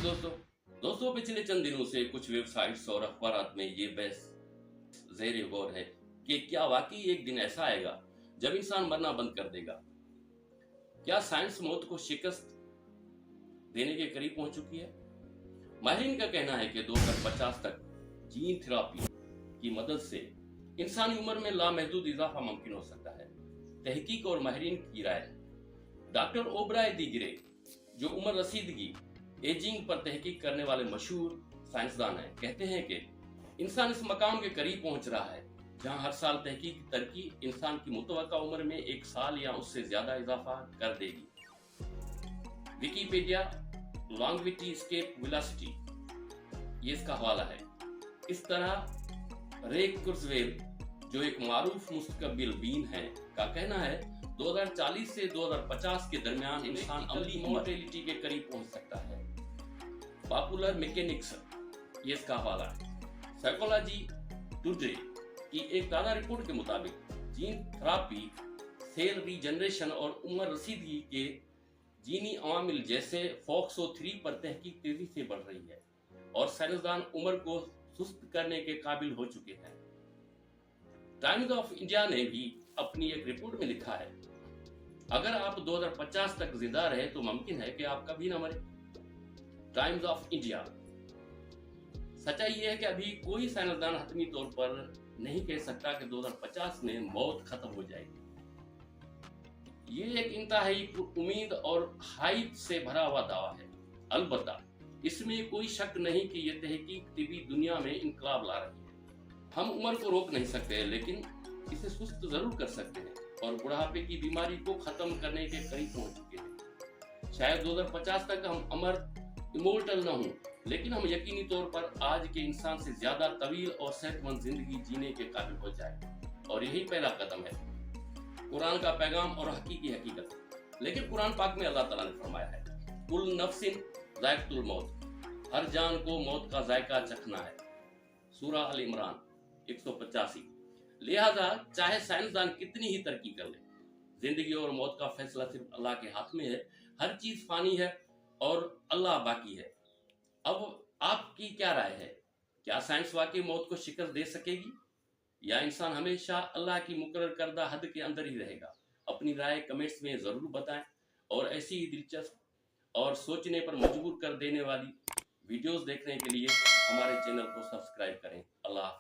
दोस्तों पिछले चंद दिनों से कुछ वेबसाइट्स और अखबारात में ये बहस ज़ेर गौर है कि क्या वाकई एक दिन ऐसा आएगा जब इंसान मरना बंद कर देगा। क्या साइंस मौत को शिकस्त देने के करीब पहुंच चुकी है? माहिरीन का कहना है कि 2050 तक जीन थेरेपी की मदद से इंसानी उम्र में लामहदूद इजाफा मुमकिन हो सकता है। तहकीक और माहिरीन की राय, डॉक्टर ओबराय दी ग्रे जो उम्र रसीदगी एजिंग पर तहकीक करने वाले मशहूर साइंसदान हैं, कहते हैं कि इंसान इस मकाम के करीब पहुंच रहा है जहां हर साल तहकीक की तरक्की इंसान की मुतवक्का उम्र में 1 साल या उससे ज्यादा इजाफा कर देगी। विकिपीडिया लॉन्गेविटी एस्केप वेलोसिटी ये इसका हवाला है। इस तरह रे कुर्जवेल जो एक मारूफ मुस्तकबिल बीन है का कहना है 2040 से 2050 के दरमियान इंसान अमली मोर्टेलिटी के करीब पहुंच सकता है। पॉपुलर मैकेनिक्स ये इसका हवाला है। साइकोलॉजी टुडे की एक ताज़ा रिपोर्ट के मुताबिक जीन थेरेपी सेल रीजनरेशन और उम्र रसीदगी के जीनी अवामिल जैसे FOXO3 पर तहकीक तेजी से बढ़ रही है और साइंसदान उम्र को सुस्त करने के काबिल हो चुके हैं। टाइम्स ऑफ इंडिया ने भी अपनी एक रिपोर्ट में लिखा है, अगर आप 2050 तक जिंदा रहे तो मुमकिन है कि आप कभी न मरे। Times of India. सच्चाई यह है कि अभी कोई साइंसदान हतमी तौर पर नहीं कह सकता कि 2050 में मौत खत्म हो जाएगी। ये एक इंतहाई उम्मीद और हाइप से भरा हुआ दावा है। अलबत्ता इसमें कोई शक नहीं कि यह तहकीक तिबी दुनिया में इनकलाब ला रही है। हम उम्र को रोक नहीं सकते, लेकिन इसे सुस्त जरूर कर सकते हैं और बुढ़ापे की बीमारी को खत्म करने के करीब पहुंच चुके हैं। शायद 2050 तक हम अमर इमोर्टल न हों, लेकिन हम यकीनी तौर पर आज के इंसान से ज्यादा तवील और सेहतमंद जिंदगी जीने के काबिल हो जाए, और यही पहला कदम है कुरान का पैगाम और हकीकी हकीकत। लेकिन कुरान पाक में अल्लाह ताला ने फरमाया है, कुल नफ्सिन ज़ायक़तुल मौत, हर जान को मौत का जायका चखना है। सूरह अल इमरान 185। लिहाजा चाहे साइंसदान कितनी ही तरक्की कर ले, जिंदगी और मौत का फैसला सिर्फ अल्लाह के हाथ में है। हर चीज फानी है और अल्लाह बाकी है। अब आपकी क्या राय है? क्या साइंस वाकई मौत को शिकस्त दे सकेगी या इंसान हमेशा अल्लाह की मुकर्रर करदा हद के अंदर ही रहेगा? अपनी राय कमेंट्स में जरूर बताएं और ऐसी ही दिलचस्प और सोचने पर मजबूर कर देने वाली वीडियोस देखने के लिए हमारे चैनल को सब्सक्राइब करें। अल्लाह।